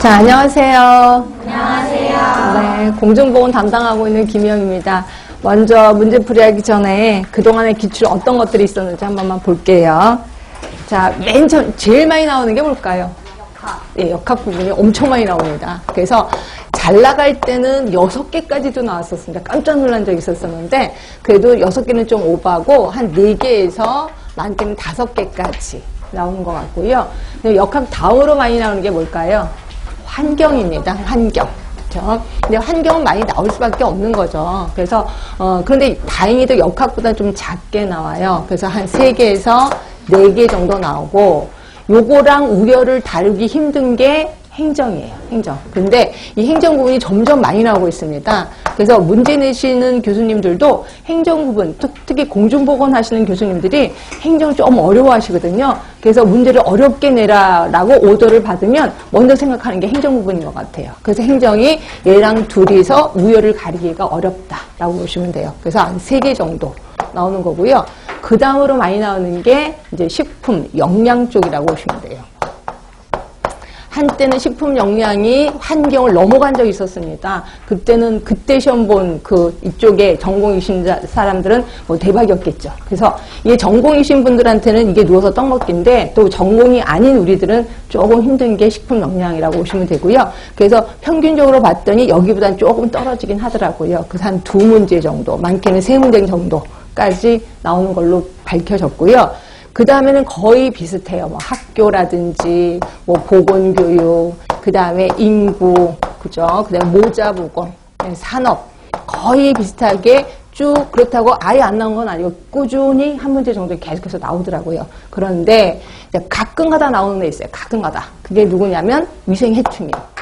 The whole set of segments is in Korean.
자, 안녕하세요. 안녕하세요. 네, 공중보건 담당하고 있는 김희영입니다. 먼저 문제풀이하기 전에 그동안의 기출 어떤 것들이 있었는지 한 번만 볼게요. 자, 맨 처음 제일 많이 나오는 게 뭘까요? 역학. 네, 역학 부분이 엄청 많이 나옵니다. 그래서 잘 나갈 때는 6개까지도 나왔었습니다. 깜짝 놀란 적이 있었었는데 그래도 6개는 좀 오버하고 한 4개에서 많게는 5개까지 나오는 것 같고요. 역학 다음으로 많이 나오는 게 뭘까요? 환경입니다. 환경. 그렇죠? 근데 환경은 많이 나올 수밖에 없는 거죠. 그래서 그런데 다행히도 역학보다 좀 작게 나와요. 그래서 한 3개에서 4개 정도 나오고 요거랑 우열을 다루기 힘든 게 행정이에요. 행정. 근데 이 행정 부분이 점점 많이 나오고 있습니다. 그래서 문제 내시는 교수님들도 행정 부분, 특히 공중보건 하시는 교수님들이 행정을 좀 어려워하시거든요. 그래서 문제를 어렵게 내라라고 오더를 받으면 먼저 생각하는 게 행정 부분인 것 같아요. 그래서 행정이 얘랑 둘이서 우열을 가리기가 어렵다라고 보시면 돼요. 그래서 한 3개 정도 나오는 거고요. 그 다음으로 많이 나오는 게 이제 식품, 영양 쪽이라고 보시면 돼요. 한때는 식품 영양이 환경을 넘어간 적이 있었습니다. 그때는 그때 시험 본 그 이쪽에 전공이신 사람들은 뭐 대박이었겠죠. 그래서 이게 전공이신 분들한테는 이게 누워서 떡 먹기인데 또 전공이 아닌 우리들은 조금 힘든 게 식품 영양이라고 보시면 되고요. 그래서 평균적으로 봤더니 여기보다는 조금 떨어지긴 하더라고요. 그래서 한 2문제 정도, 많게는 3문제 정도까지 나오는 걸로 밝혀졌고요. 그 다음에는 거의 비슷해요. 뭐 학교라든지, 뭐 보건교육, 그 다음에 인구, 그죠? 그 다음에 모자보건, 산업. 거의 비슷하게 쭉 그렇다고 아예 안 나온 건 아니고 꾸준히 한 문제 정도 계속해서 나오더라고요. 그런데 가끔가다 나오는 애 있어요. 가끔가다. 그게 누구냐면 위생해충이에요.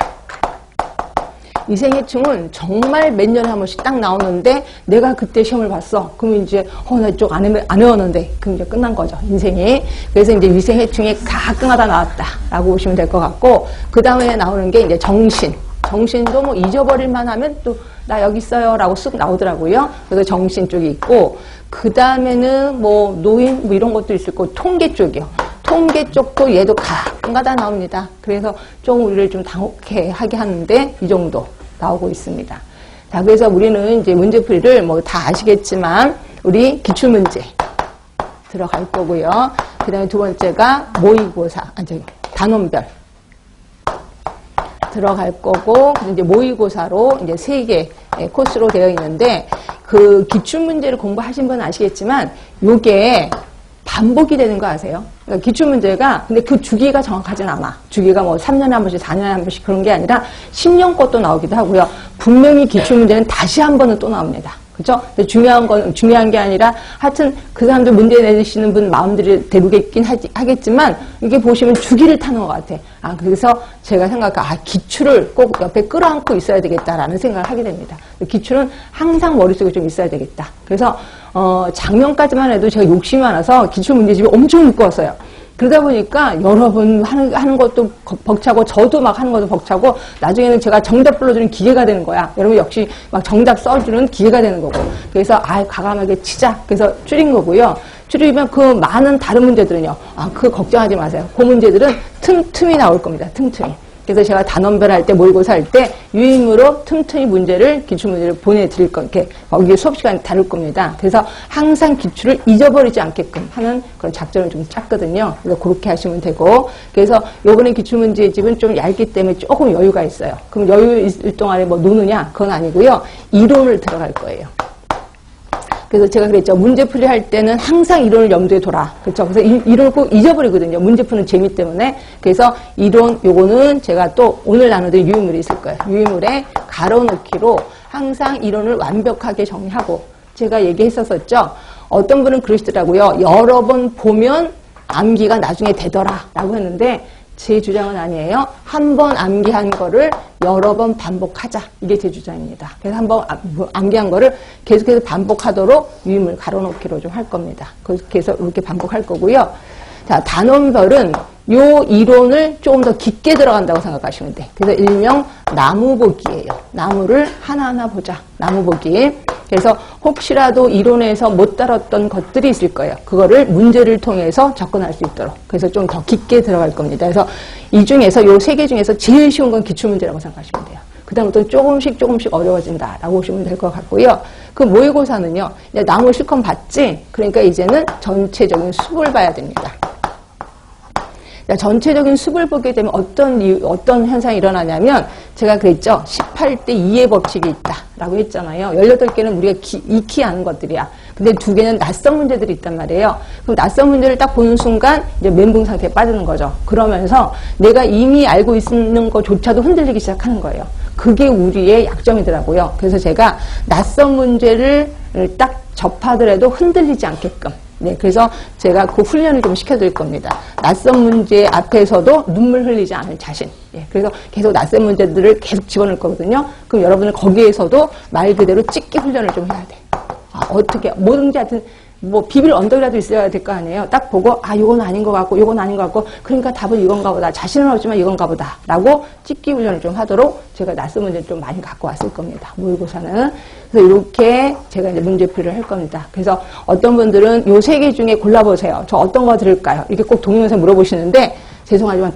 위생해충은 정말 몇 년에 한 번씩 딱 나오는데 내가 그때 시험을 봤어. 그러면 이제 나 이쪽 안 외웠는데 그럼 이제 끝난 거죠. 인생이. 그래서 이제 위생해충이 가끔가다 나왔다라고 보시면 될 것 같고 그 다음에 나오는 게 이제 정신. 정신도 뭐 잊어버릴만 하면 또 나 여기 있어요 라고 쓱 나오더라고요. 그래서 정신 쪽이 있고 그 다음에는 뭐 노인 뭐 이런 것도 있을 거고 통계 쪽이요. 통계 쪽도 얘도 가끔가다 나옵니다. 그래서 좀 우리를 좀 당혹해 하게 하는데 이 정도 나오고 있습니다. 자, 그래서 우리는 이제 문제풀이를 뭐 다 아시겠지만 우리 기출문제 들어갈 거고요. 그 다음에 두 번째가 모의고사, 단원별 들어갈 거고, 이제 모의고사로 이제 3개 코스로 되어 있는데 그 기출문제를 공부하신 분은 아시겠지만 요게 반복이 되는 거 아세요? 그러니까 기출문제가 근데 그 주기가 정확하진 않아. 주기가 뭐 3년에 한 번씩 4년에 한 번씩 그런 게 아니라 10년 것도 나오기도 하고요. 분명히 기출문제는 다시 한 번은 또 나옵니다. 그죠? 근데 중요한 게 아니라 하여튼 그 사람들 문제 내시는 분 마음들이 대루겠긴 하겠지만 이게 보시면 주기를 타는 것 같아. 그래서 제가 기출을 꼭 옆에 끌어안고 있어야 되겠다라는 생각을 하게 됩니다. 기출은 항상 머릿속에 좀 있어야 되겠다. 그래서 작년까지만 해도 제가 욕심이 많아서 기출문제집이 엄청 묶었어요. 그러다 보니까 여러 번 하는 것도 벅차고 저도 막 하는 것도 벅차고 나중에는 제가 정답 불러주는 기계가 되는 거야. 여러분 역시 막 정답 써주는 기계가 되는 거고. 그래서 과감하게 치자. 그래서 줄인 거고요. 줄이면 그 많은 다른 문제들은요. 그거 걱정하지 마세요. 그 문제들은 틈틈이 나올 겁니다. 틈틈이. 그래서 제가 단원별 할 때, 모의고사 할 때 유임으로 틈틈이 기출문제를 보내드릴 이렇게 거기 수업 시간에 다룰 겁니다. 그래서 항상 기출을 잊어버리지 않게끔 하는 그런 작전을 좀 짰거든요. 그래서 그렇게 하시면 되고. 그래서 요번에 기출문제 집은 좀 얇기 때문에 조금 여유가 있어요. 그럼 여유 있을 동안에 뭐 노느냐? 그건 아니고요. 이론을 들어갈 거예요. 그래서 제가 그랬죠. 문제풀이 할 때는 항상 이론을 염두에 둬라. 그렇죠. 그래서 이론을 꼭 잊어버리거든요. 문제 푸는 재미 때문에. 그래서 요거는 제가 또 오늘 나누던 유인물이 있을 거예요. 유인물에 가로놓기로 항상 이론을 완벽하게 정리하고 제가 얘기했었죠. 어떤 분은 그러시더라고요. 여러 번 보면 암기가 나중에 되더라 라고 했는데 제 주장은 아니에요. 한 번 암기한 거를 여러 번 반복하자. 이게 제 주장입니다. 그래서 한 번 암기한 거를 계속해서 반복하도록 유임을 가로놓기로 좀 할 겁니다. 그렇게 해서 이렇게 반복할 거고요. 자, 단원별은 요 이론을 조금 더 깊게 들어간다고 생각하시면 돼. 그래서 일명 나무보기예요. 나무를 하나하나 보자. 나무보기. 그래서 혹시라도 이론에서 못 다뤘던 것들이 있을 거예요. 그거를 문제를 통해서 접근할 수 있도록. 그래서 좀 더 깊게 들어갈 겁니다. 그래서 이 중에서 요 세 개 중에서 제일 쉬운 건 기출문제라고 생각하시면 돼요. 그 다음부터는 조금씩 어려워진다라고 보시면 될 것 같고요. 그 모의고사는요, 이제 나무 실컷 봤지? 그러니까 이제는 전체적인 숲을 봐야 됩니다. 전체적인 숲을 보게 되면 어떤 현상이 일어나냐면, 제가 그랬죠. 18대 2의 법칙이 있다라고 했잖아요. 18개는 우리가 익히 아는 것들이야. 근데 2개는 낯선 문제들이 있단 말이에요. 그럼 낯선 문제를 딱 보는 순간 이제 멘붕 상태에 빠지는 거죠. 그러면서 내가 이미 알고 있는 것조차도 흔들리기 시작하는 거예요. 그게 우리의 약점이더라고요. 그래서 제가 낯선 문제를 딱 접하더라도 흔들리지 않게끔. 네, 그래서 제가 그 훈련을 좀 시켜드릴 겁니다. 낯선 문제 앞에서도 눈물 흘리지 않을 자신. 예, 그래서 계속 낯선 문제들을 계속 집어넣을 거거든요. 그럼 여러분은 거기에서도 말 그대로 찍기 훈련을 좀 해야 돼. 어떻게, 뭐든지 하여튼, 비빌 언덕이라도 있어야 될 거 아니에요. 딱 보고, 이건 아닌 것 같고, 이건 아닌 것 같고, 그러니까 답은 이건가 보다. 자신은 없지만 이건가 보다. 라고 찍기 훈련을 좀 하도록 제가 낯선 문제를 좀 많이 갖고 왔을 겁니다. 모의고사는. 그래서 이렇게 제가 이제 문제풀이를 할 겁니다. 그래서 어떤 분들은 요 세 개 중에 골라보세요. 저 어떤 거 들을까요? 이렇게 꼭 동영상 물어보시는데, 죄송하지만